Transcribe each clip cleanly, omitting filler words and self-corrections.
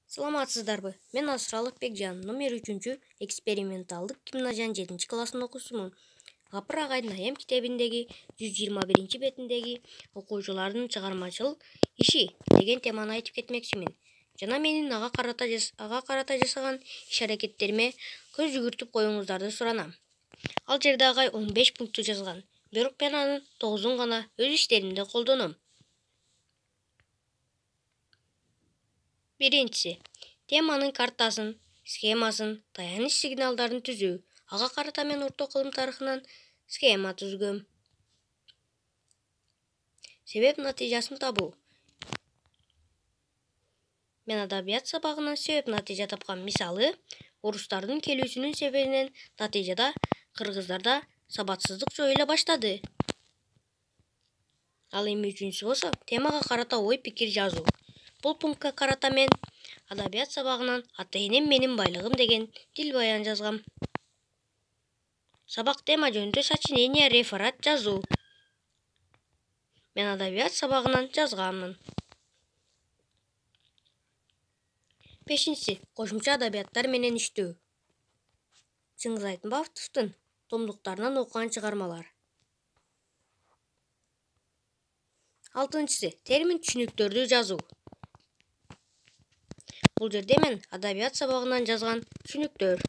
Саламатсыздарбы? Мен Асыралык Бекжан, номер 3 эксперименталдык гимназиянын 7 классында окуусумун. Гапыр агайдын Аям китебиндеги 121 бетиндеги окуучулардын чыгармачыл иши деген теманы айтып кетмекчимин. Жана менин ага карата жасаган иш-аракеттериме көз жүгүртүп коюңуздарды суранам. Ал жерде агай 15 пунктту жазган, бирок мен анын 9-ун гана өз иштеримде колдоном. Биринчиси, теманын картасын, схемасын, таяныч сигналдарын түзүү. Ага карата мен орто кылым тарыхынан схема түзгөм. Себеп натыйжасын табуу. Мен адабият сабагынан себеп натыйжа тапкан. Мисалы, орустардын келүүсүнүн себебинен натыйжада кыргыздарда сабатсыздык жоюла баштады. Ал эми үчүнчүсү болсо, темага карата ой пикир жазуу. Бул пунктка карата мен адабият сабагынан ата-энем менин байлыгым деген дил баян жазгам. Сабак тема жөнүндө сочинение, реферат жазуу. Мен адабият сабагынан жазганмын. Бешинчиси, кошумча адабияттар менен иштөө. Чыңгыз Айтматовдун томдуктарынан окуган чыгармалар. Алтынчысы, термин түшүнүктөрдү жазуу. Бул жерде мен адабият сабагынан жазган түшүнүктөр.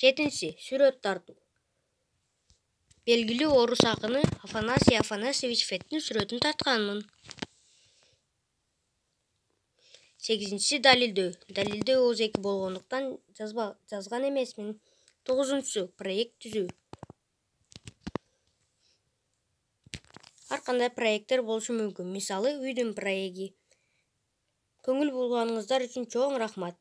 Жетинчиси, сүрөт тартуу. Белгилүү орус акыны Афанасий Афанасьевич Феттин сүрөтүн тартканмын. Сегизинчиси, далилдөө. Далилдөө ооз-эки болгондуктан жазган эмесмин. Тогузунчусу, проект түзүү. Ар кандай проекттер болушу мүмкүн. Мисалы, үйдүн проекти. Көңүл бурганыңыздар үчүн чоң рахмат.